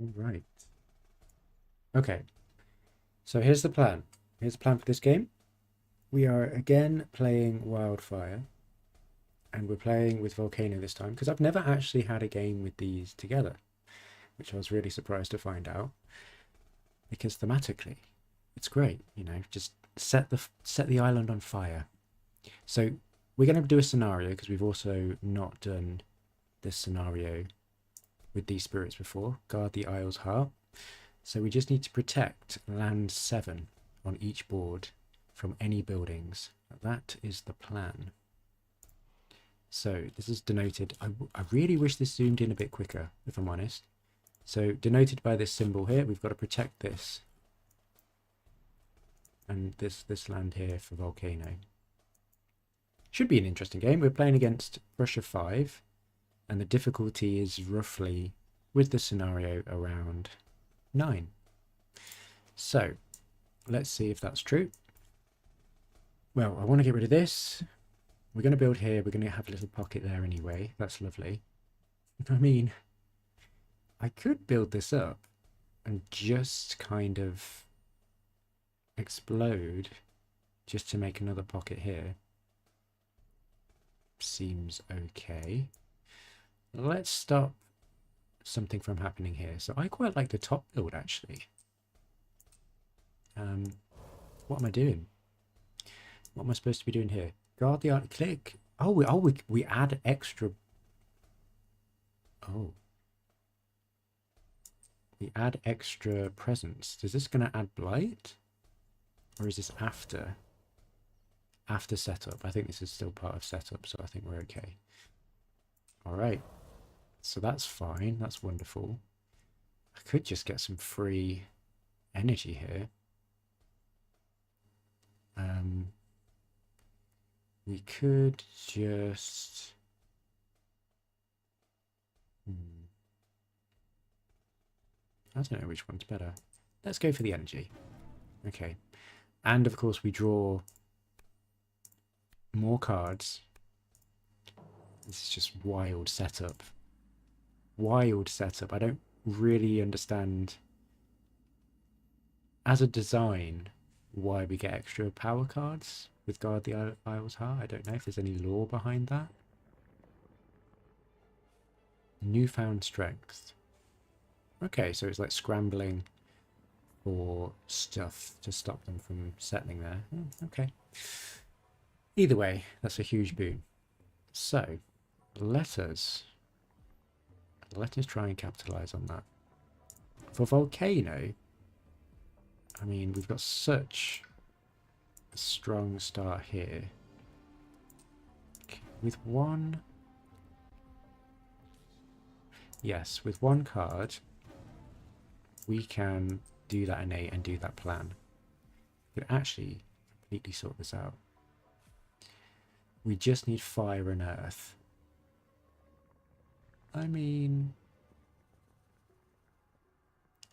All right. Okay. So here's the plan. Here's the plan for this game. We are again playing Wildfire, and we're playing with Volcano this time because I've never actually had a game with these together, which I was really surprised to find out. Because thematically, it's great. You know, just set the island on fire. So we're going to do a scenario because we've also not done this scenario with these spirits before. Guard the Isle's heart. So we just need to protect land 7 on each board from any buildings. That is the plan. So this is denoted. I really wish this zoomed in a bit quicker, if I'm honest. So denoted by this symbol here, we've got to protect this. And this land here for Volcano. Should be an interesting game. We're playing against Prussia 5. And the difficulty is roughly, with the scenario, around 9. So, let's see if that's true. Well, I want to get rid of this. We're going to build here. We're going to have a little pocket there anyway. That's lovely. I mean, I could build this up and just kind of explode just to make another pocket here. Seems okay. Let's stop something from happening here. So I quite like the top build, actually. What am I doing? What am I supposed to be doing here? Guard the art. Click. Oh, we add extra. Oh. We add extra presence. Is this going to add blight? Or is this after? After setup. I think this is still part of setup, so I think we're okay. All right. So that's fine. That's wonderful. I could just get some free energy here. We could just... I don't know which one's better. Let's go for the energy. Okay. And of course we draw more cards. This is just wild setup. Wild setup. I don't really understand as a design why we get extra power cards with Guard the Isle's Heart. I don't know if there's any lore behind that. Newfound strength. Okay, so it's like scrambling for stuff to stop them from settling there. Okay. Either way, that's a huge boon. So, let us try and capitalize on that. For Volcano, I mean, we've got such a strong start here. With one... Yes, with one card, we can do that innate and do that plan. We could actually completely sort this out. We just need fire and earth. I mean,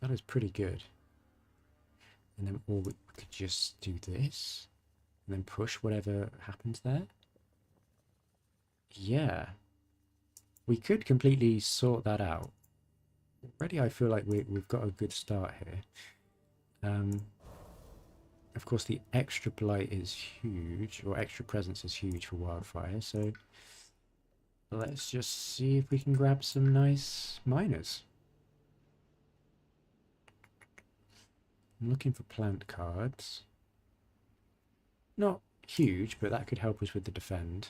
that is pretty good. And then, or we could just do this and then push whatever happens there. Yeah, we could completely sort that out. Already I feel like we've got a good start here. Of course the extra blight is huge, or extra presence is huge for Wildfire, so let's just see if we can grab some nice miners. I'm looking for plant cards. Not huge, but that could help us with the defend.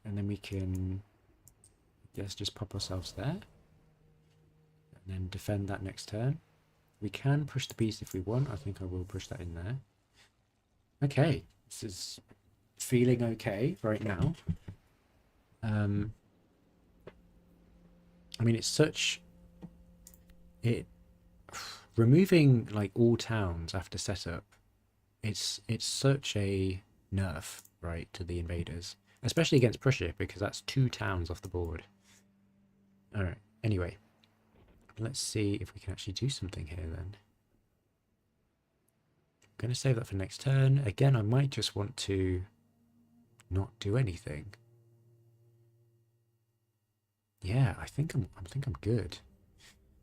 And then we can, I guess, just pop ourselves there. And then defend that next turn. We can push the beast if we want. I think I will push that in there. Okay, this is feeling okay right now. I mean, it's such... Removing like all towns after setup, it's such a nerf, right, to the invaders, especially against Prussia, because that's 2 towns off the board. All right. Anyway, let's see if we can actually do something here then. I'm going to save that for next turn. Again, I might just want to not do anything. Yeah, I think I'm good.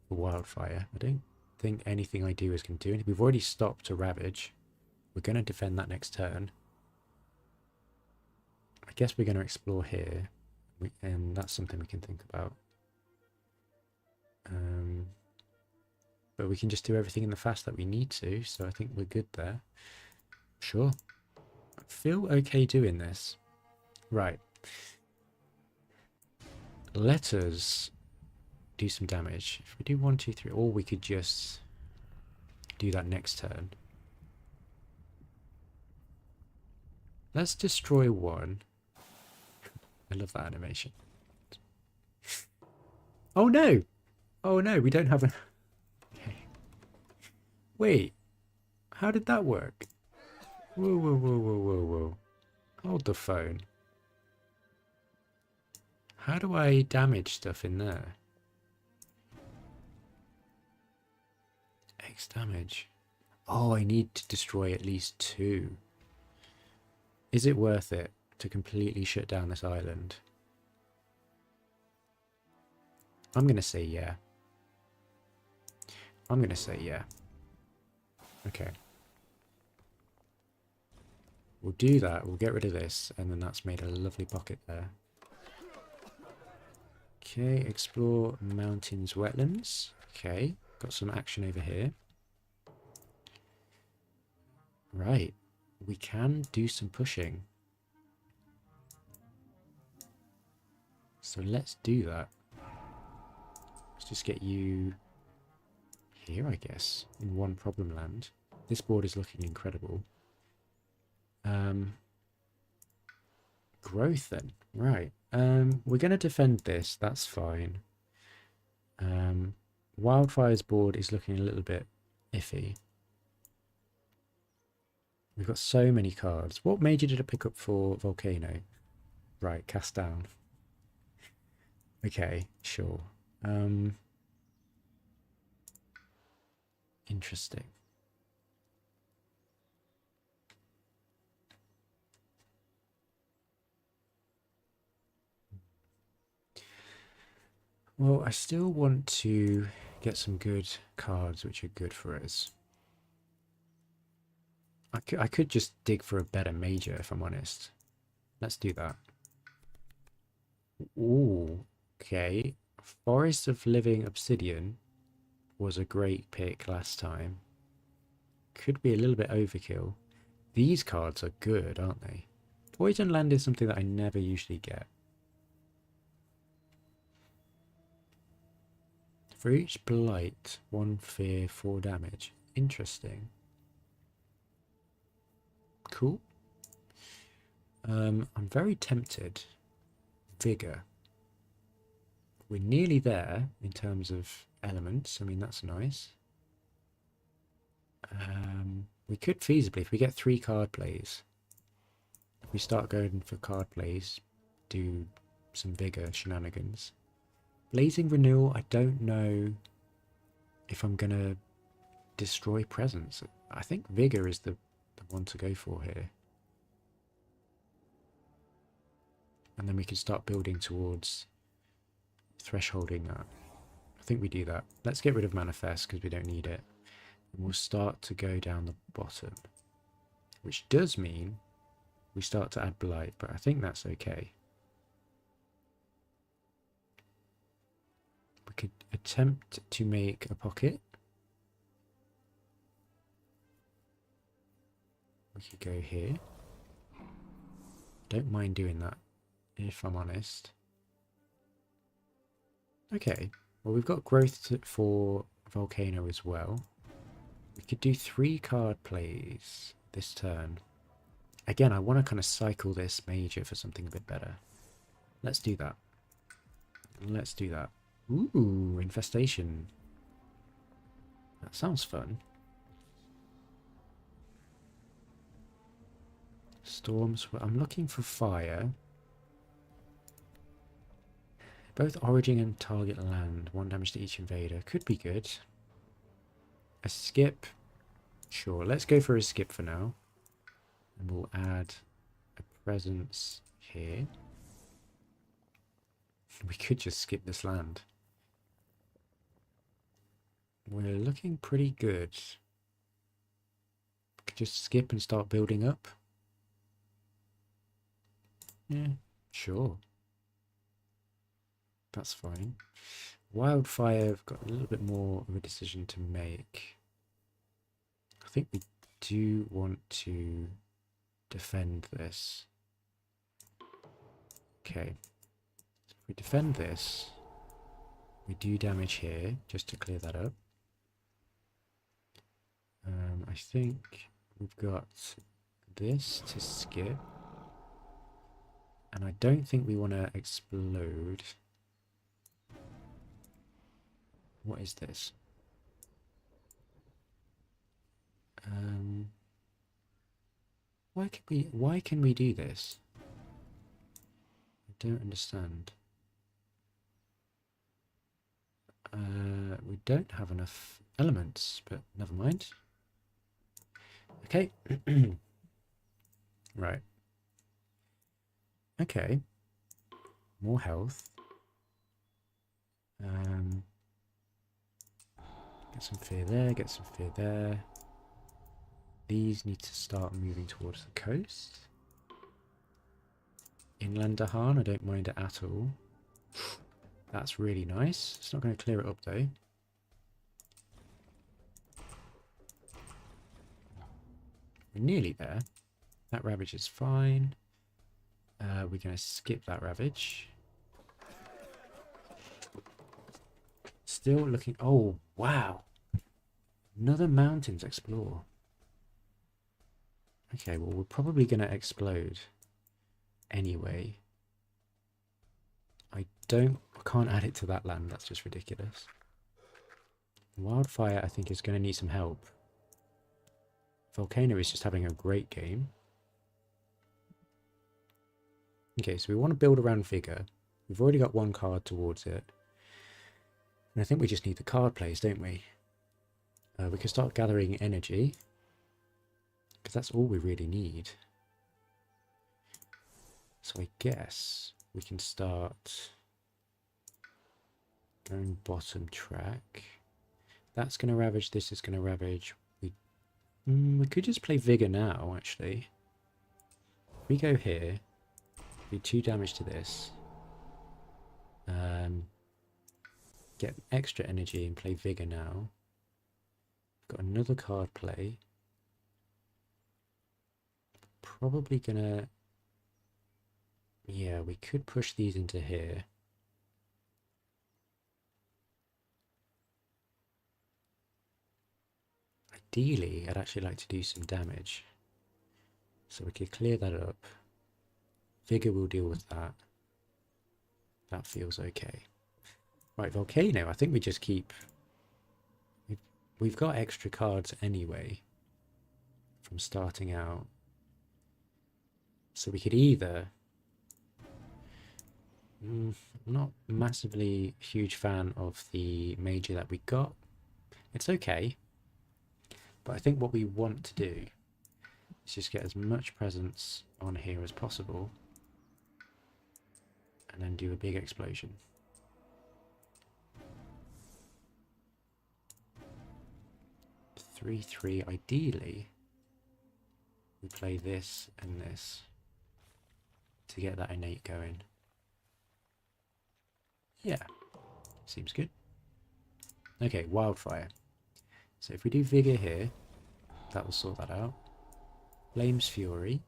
for wildfire. I don't think anything I do is going to do anything. We've already stopped a ravage. We're going to defend that next turn. I guess we're going to explore here, and that's something we can think about. But we can just do everything in the fast that we need to, so I think we're good there. Sure. I feel okay doing this. Right. Let us do some damage. If we do 1, 2, 3, or we could just do that next turn. Let's destroy one. I love that animation. Oh no! Oh no, we don't have a... Okay. Wait. How did that work? Whoa, whoa, whoa, whoa, whoa, whoa. Hold the phone. How do I damage stuff in there? X damage. Oh, I need to destroy at least 2. Is it worth it to completely shut down this island? I'm going to say yeah. I'm going to say yeah. Okay. We'll do that. We'll get rid of this. And then that's made a lovely pocket there. Okay. Explore mountains, wetlands. Okay. Got some action over here. Right. We can do some pushing. So let's do that. Let's just get you here, I guess, in one problem land. This board is looking incredible. Growth then. Right. We're going to defend this. That's fine. Wildfire's board is looking a little bit iffy. We've got so many cards. What major did it pick up for Volcano? Right, cast down. Okay, sure. Interesting. Well, I still want to get some good cards which are good for us. I could just dig for a better major, if I'm honest. Let's do that. Ooh, okay. Forest of Living Obsidian was a great pick last time. Could be a little bit overkill. These cards are good, aren't they? Poison Land is something that I never usually get. For each blight, 1 fear, 4 damage. Interesting. Cool. I'm very tempted. Vigor. We're nearly there in terms of elements. I mean, that's nice. We could feasibly, if we get 3 card plays, if we start going for card plays, do some vigor shenanigans. Blazing Renewal, I don't know if I'm going to destroy presence. I think vigor is the one to go for here. And then we can start building towards thresholding that. I think we do that. Let's get rid of Manifest because we don't need it. And we'll start to go down the bottom. Which does mean we start to add Blight, but I think that's okay. We could attempt to make a pocket. We could go here. Don't mind doing that, if I'm honest. Okay, well we've got growth for Volcano as well. We could do 3 card plays this turn. Again, I want to kind of cycle this major for something a bit better. Let's do that. Let's do that. Ooh, Infestation. That sounds fun. Storms. I'm looking for fire. Both origin and target land. 1 damage to each invader. Could be good. A skip. Sure, let's go for a skip for now. And we'll add a presence here. We could just skip this land. We're looking pretty good. Could just skip and start building up. Yeah, sure. That's fine. Wildfire, I've got a little bit more of a decision to make. I think we do want to defend this. Okay. So if we defend this, we do damage here, just to clear that up. I think we've got this to skip. And I don't think we want to explode. What is this? Why can we do this? I don't understand. We don't have enough elements, but never mind. Okay. Right. Okay. More health. Get some fear there, get some fear there. These need to start moving towards the coast. Inland Dahan, I don't mind it at all. That's really nice. It's not going to clear it up though. We're nearly there. That ravage is fine. We're going to skip that ravage. Still looking... Oh, wow. Another mountain to explore. Okay, well, we're probably going to explode anyway. I can't add it to that land. That's just ridiculous. Wildfire, I think, is going to need some help. Volcano is just having a great game. Okay, so we want to build around Vigor. We've already got one card towards it. And I think we just need the card plays, don't we? We can start gathering energy. Because that's all we really need. So I guess we can start going bottom track. That's going to ravage, this is going to ravage. We could just play Vigor now, actually. If we go here, do 2 damage to this. Get extra energy and play Vigor now. We've got another card play. Probably gonna... Yeah, we could push these into here. Ideally, I'd actually like to do some damage. So we could clear that up. Vigor will deal with that. That feels okay. Right, Volcano, I think we just keep... We've got extra cards anyway from starting out. So we could either... I'm not massively huge fan of the Major that we got. It's okay. But I think what we want to do is just get as much presence on here as possible. And then do a big explosion. Three. Ideally, we play this and this to get that innate going. Yeah, seems good. Okay, Wildfire. So if we do Vigor here, that will sort that out. Flame's Fury.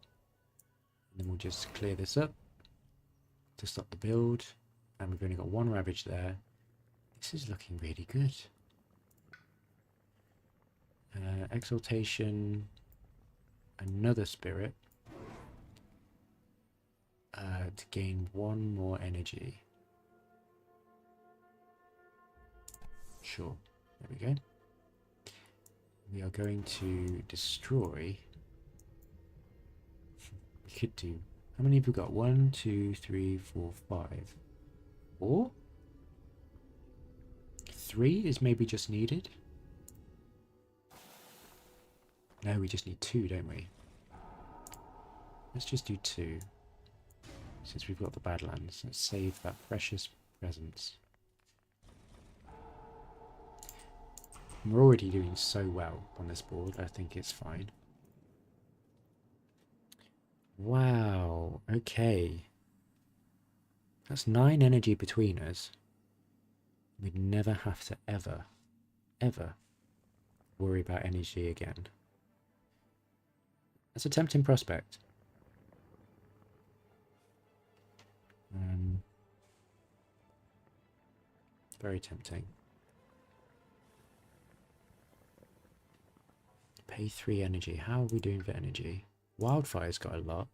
And then we'll just clear this up to stop the build. And we've only got 1 Ravage there. This is looking really good. Exaltation. Another Spirit. To gain 1 more energy. Sure. There we go. We are going to destroy. We could do... How many have we got? 1, 2, 3, 4, 5. 4? 3 is maybe just needed. No, we just need 2, don't we? Let's just do 2. Since we've got the Badlands. Let's save that precious presence. We're already doing so well on this board, I think it's fine. Wow, okay. That's 9 energy between us. We'd never have to ever worry about energy again. That's a tempting prospect. Very tempting. Pay 3 energy. How are we doing for energy? Wildfire's got a lot.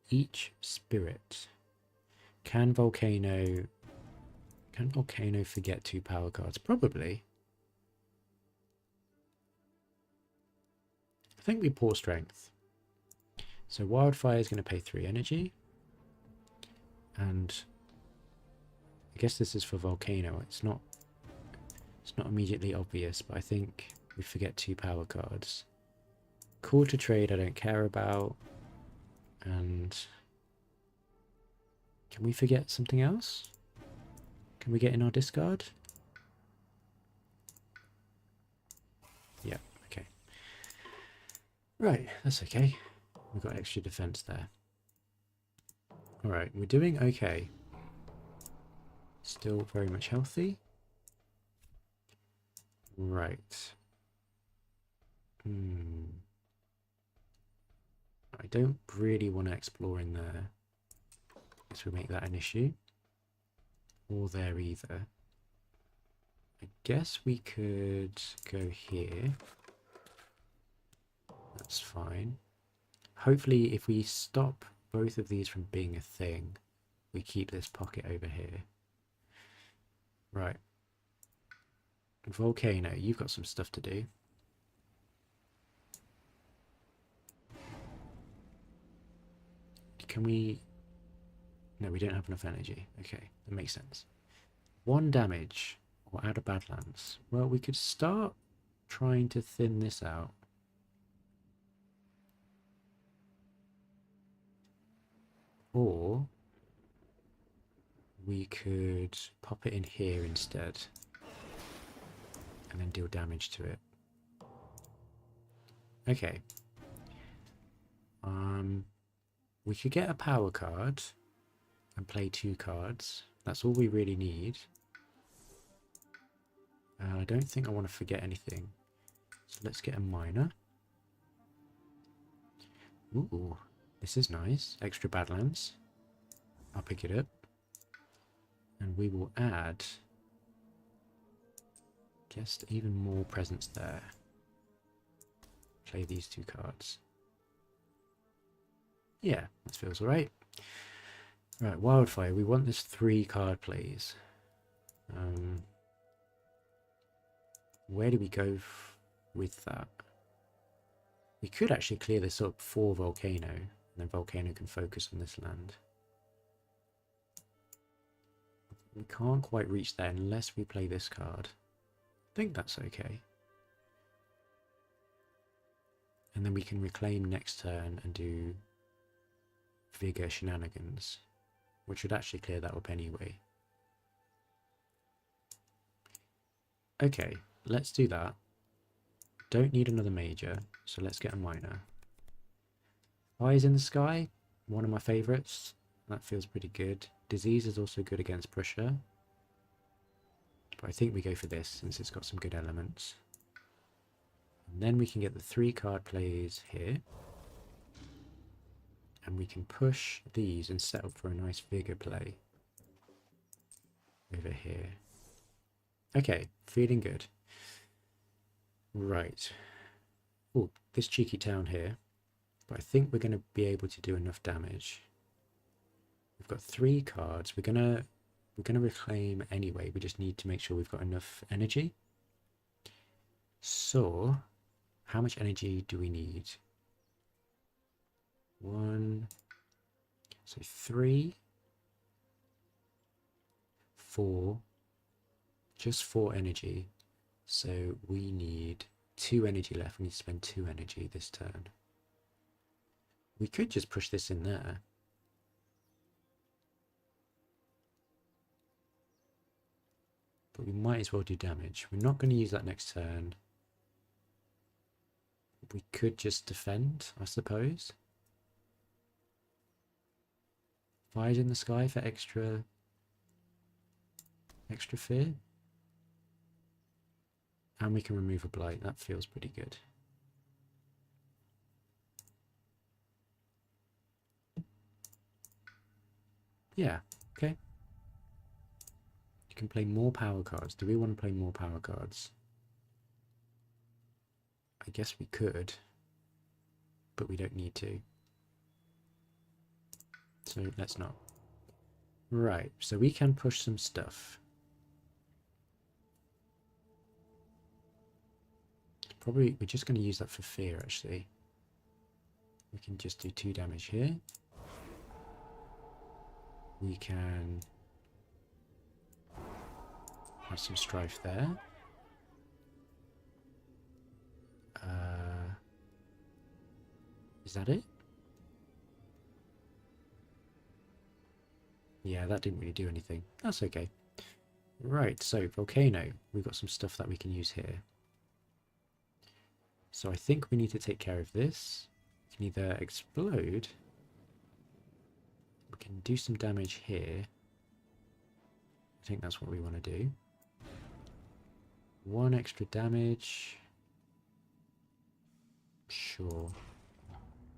Each spirit. Can Volcano forget 2 power cards? Probably. I think we pour strength. So Wildfire is going to pay 3 energy. And I guess this is for Volcano. It's not immediately obvious, but I think we forget 2 power cards. Call to trade I don't care about. And can we forget something else? Can we get in our discard? Yeah, okay. Right, that's okay. We've got extra defense there. Alright, we're doing okay. Still very much healthy. Right. I don't really want to explore in there. Guess we make that an issue. Or there either. I guess we could go here. That's fine. Hopefully if we stop both of these from being a thing, we keep this pocket over here. Right. Volcano, you've got some stuff to do. Can we... No, we don't have enough energy. Okay, that makes sense. 1 damage or out of Badlands. Well, we could start trying to thin this out. Or we could pop it in here instead and then deal damage to it. Okay. We could get a power card and play 2 cards. That's all we really need. I don't think I want to forget anything. So let's get a miner. Ooh, this is nice. Extra Badlands. I'll pick it up. And we will add just even more presence there. Play these 2 cards. Yeah, that feels alright. Right, Wildfire. We want this 3 card plays. Where do we go with that? We could actually clear this up for Volcano, and then Volcano can focus on this land. We can't quite reach that unless we play this card. I think that's okay. And then we can reclaim next turn and do Vigor shenanigans, which would actually clear that up anyway. Okay, let's do that. Don't need another major, so let's get a minor. Eyes in the Sky, one of my favourites. That feels pretty good. Disease is also good against pressure. But I think we go for this since it's got some good elements. And then we can get the 3 card plays here. And we can push these and set up for a nice Vigor play. Over here. Okay, feeling good. Right. Oh, this cheeky town here. But I think we're going to be able to do enough damage. We've got 3 cards. We're gonna reclaim anyway. We just need to make sure we've got enough energy. So, how much energy do we need? 1, so 3, 4, just 4 energy. So we need 2 energy left. We need to spend 2 energy this turn. We could just push this in there. But we might as well do damage. We're not going to use that next turn. We could just defend, I suppose. Fires in the sky for extra fear. And we can remove a blight. That feels pretty good. Yeah, okay. You can play more power cards. Do we want to play more power cards? I guess we could, but we don't need to. So let's not. Right, so we can push some stuff. Probably, we're just going to use that for fear, actually. We can just do 2 damage here. We can have some strife there. Is that it? Yeah, that didn't really do anything. That's okay. Right, so Volcano. We've got some stuff that we can use here. So I think we need to take care of this. We can either explode. We can do some damage here. I think that's what we want to do. 1 extra damage. Sure.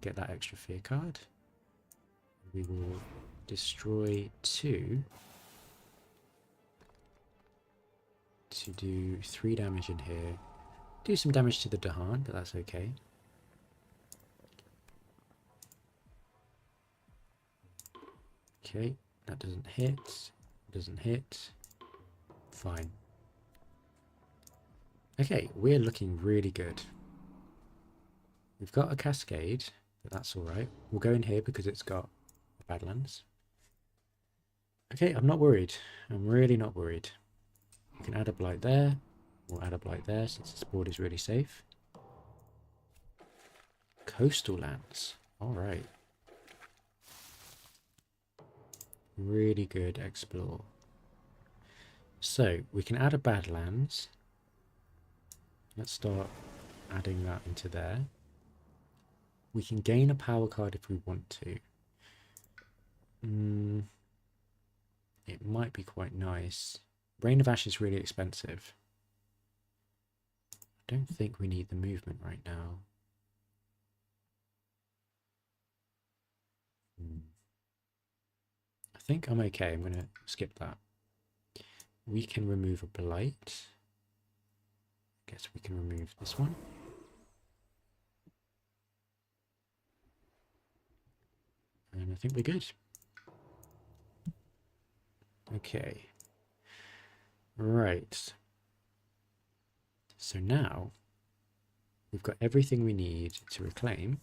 Get that extra fear card. We will destroy 2 to do 3 damage in here. Do some damage to the Dahan, but that's okay. Okay, that doesn't hit. Doesn't hit. Fine. Okay, we're looking really good. We've got a Cascade, but that's alright. We'll go in here because it's got Badlands. Okay, I'm not worried. I'm really not worried. We can add a blight there. We'll add a blight there since this board is really safe. Coastal lands. Alright. Really good explore. So, we can add a Badlands. Let's start adding that into there. We can gain a power card if we want to. It might be quite nice. Rain of Ash is really expensive. I don't think we need the movement right now. I think I'm okay. I'm going to skip that. We can remove a blight. I guess we can remove this one. And I think we're good. Okay. Right. So now we've got everything we need to reclaim.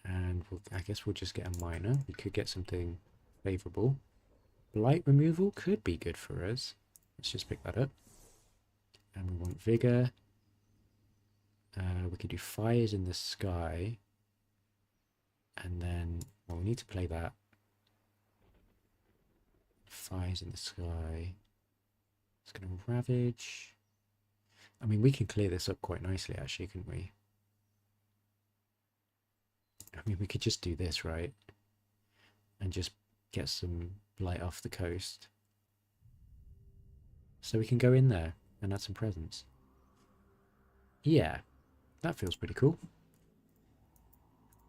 And I guess we'll just get a minor. We could get something favourable. Blight removal could be good for us. Let's just pick that up. And we want Vigor. We could do Fires in the Sky. And then, well, we need to play that. Fires in the Sky. It's going to Ravage. I mean, we can clear this up quite nicely, actually, couldn't we? I mean, we could just do this, right? And just get some blight off the coast. So we can go in there and add some presents. Yeah, that feels pretty cool.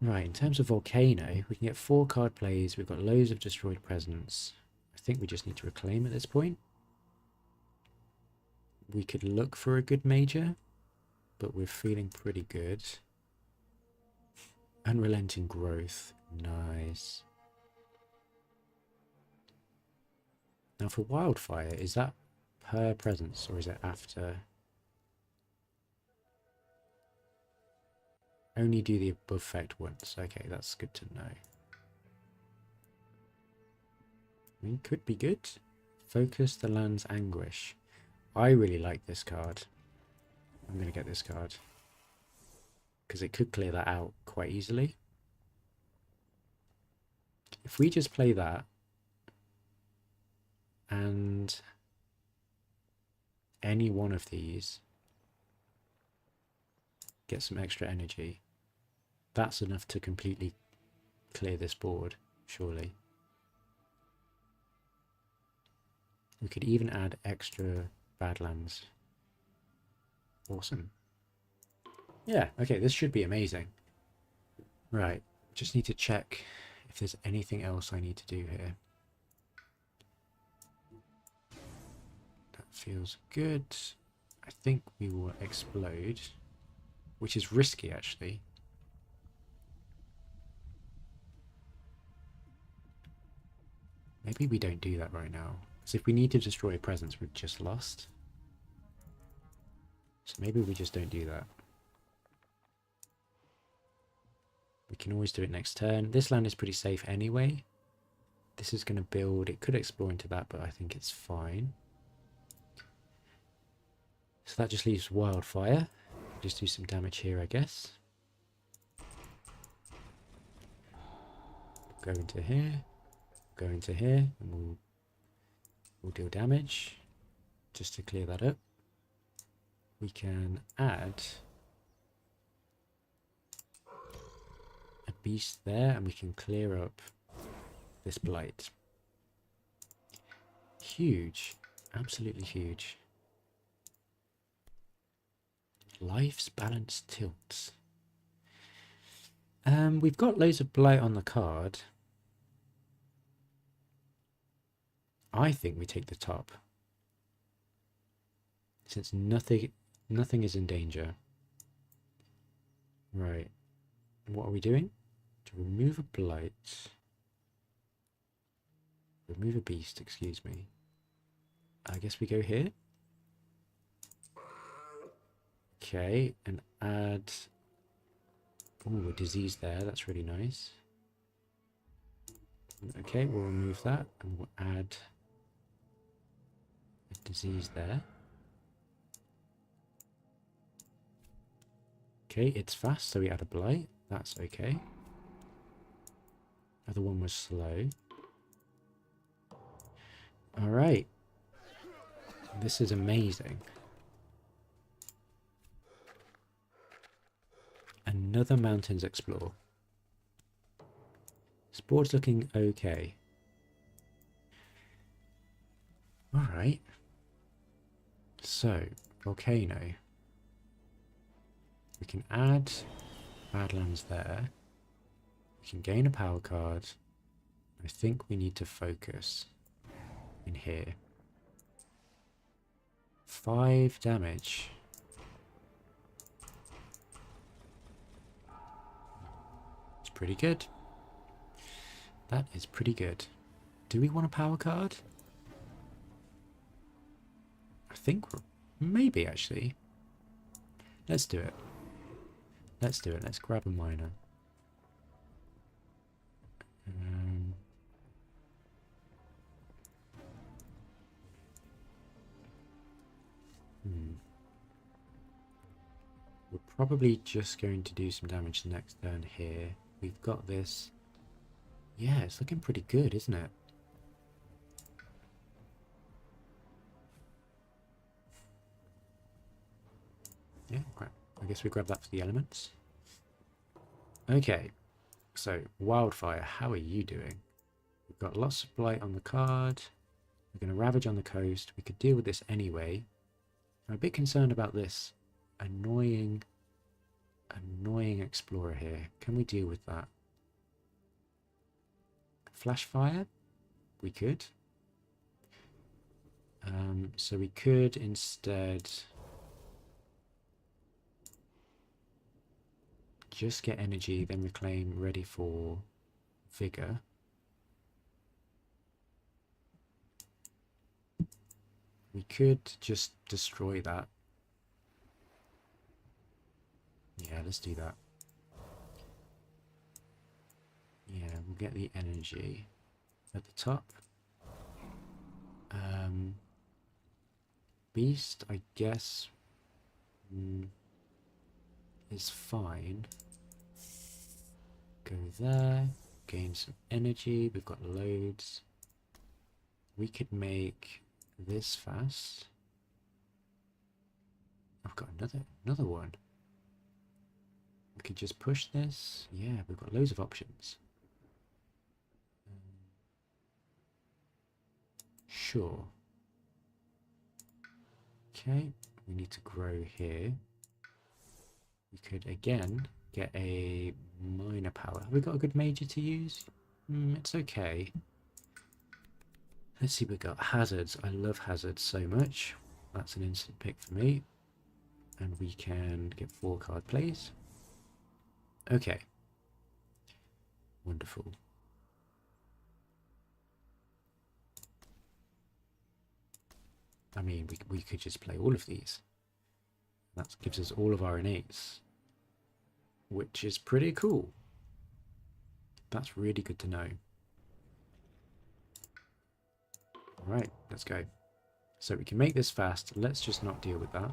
Right, in terms of Volcano, we can get 4 card plays. We've got loads of destroyed presents. I think we just need to reclaim at this point. We could look for a good major, but we're feeling pretty good. Unrelenting Growth. Nice. Now for Wildfire, is that per presence or is it after? Only do the above effect once. Okay, that's good to know. I mean, could be good. Focus the land's anguish. I really like this card. I'm going to get this card. Because it could clear that out quite easily. If we just play that. And any one of these get some extra energy, that's enough to completely clear this board, surely. We could even add extra Badlands. Awesome. Yeah, okay, this should be amazing. Right, just need to check if there's anything else I need to do here. That feels good. I think we will explode, which is risky actually. Maybe we don't do that right now, because if we need to destroy a presence, we've just lost. So maybe we just don't do that. We can always do it next turn. This land is pretty safe anyway. This is going to build. It could explore into that, but I think it's fine. So that just leaves Wildfire. Just do some damage here, I guess. Go into here. Go into here, and we'll deal damage. Just to clear that up, we can add a beast there, and we can clear up this blight. Huge, absolutely huge. Life's balance tilts. We've got loads of blight on the card. I think we take the top, since nothing is in danger. Right. What are we doing? To remove a blight. Remove a beast, excuse me. I guess we go here. Okay, and add... ooh, a disease there. That's really nice. Okay, we'll remove that and we'll add a disease there. Okay, it's fast, so we add a blight. That's okay. Other one was slow. Alright. This is amazing. Another Mountains Explore. This board's looking okay. Alright. So, Volcano. We can add Badlands there. We can gain a power card. I think we need to focus in here. 5 damage. It's pretty good. That is pretty good. Do we want a power card? I think we're... maybe actually. Let's do it. Let's do it. Let's grab a miner. We're probably just going to do some damage next turn here. We've got this. Yeah, it's looking pretty good, isn't it? Yeah, I guess we grab that for the elements. Okay, so Wildfire, how are you doing? We've got lots of blight on the card. We're going to ravage on the coast. We could deal with this anyway. I'm a bit concerned about this annoying explorer here. Can we deal with that? Flash fire? We could. So we could instead just get energy, then reclaim, ready for vigor. We could just destroy that. Yeah, let's do that. Yeah, we'll get the energy at the top. Beast, I guess, is fine. Go there, gain some energy. We've got loads. We could make this fast. I've got another one. We could just push this. Yeah, we've got loads of options. Sure. Okay, we need to grow here. We could again get a minor power. Have we got a good major to use? It's okay. Let's see, we got hazards. I love hazards so much. That's an instant pick for me. And we can get 4 card plays. Okay. Wonderful. I mean, we could just play all of these. That gives us all of our innates, which is pretty cool. That's really good to know. Alright, let's go. So we can make this fast. Let's just not deal with that.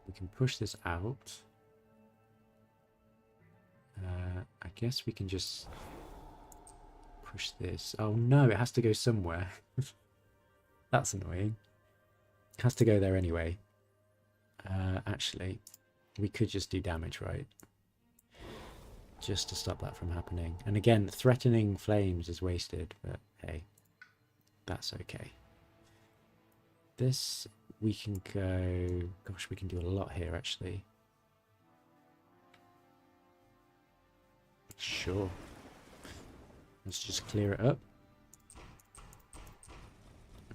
We can push this out. I guess we can just push this. Oh no, it has to go somewhere. That's annoying. It has to go there anyway. Actually, we could just do damage, right? Just to stop that from happening. And again, threatening flames is wasted, but hey, that's okay. This, we can go... Gosh, we can do a lot here, actually. Sure. Let's just clear it up.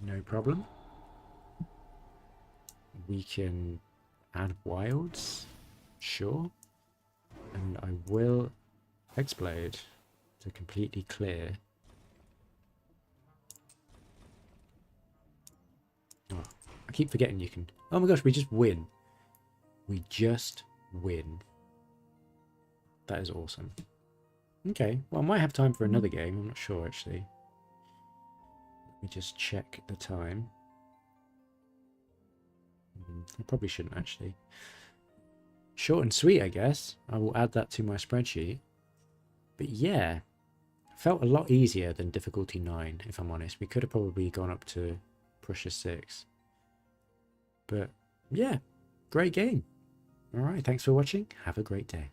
No problem. We can add wilds. Sure. And I will explode to completely clear. Oh, I keep forgetting you can... Oh my gosh, we just win. We just win. That is awesome. Okay, well I might have time for another game. I'm not sure actually. Let me just check the time. I probably shouldn't actually. Short and sweet, I guess. I will add that to my spreadsheet. But yeah, felt a lot easier than difficulty 9, if I'm honest. We could have probably gone up to Prussia 6. But yeah, great game. Alright, thanks for watching. Have a great day.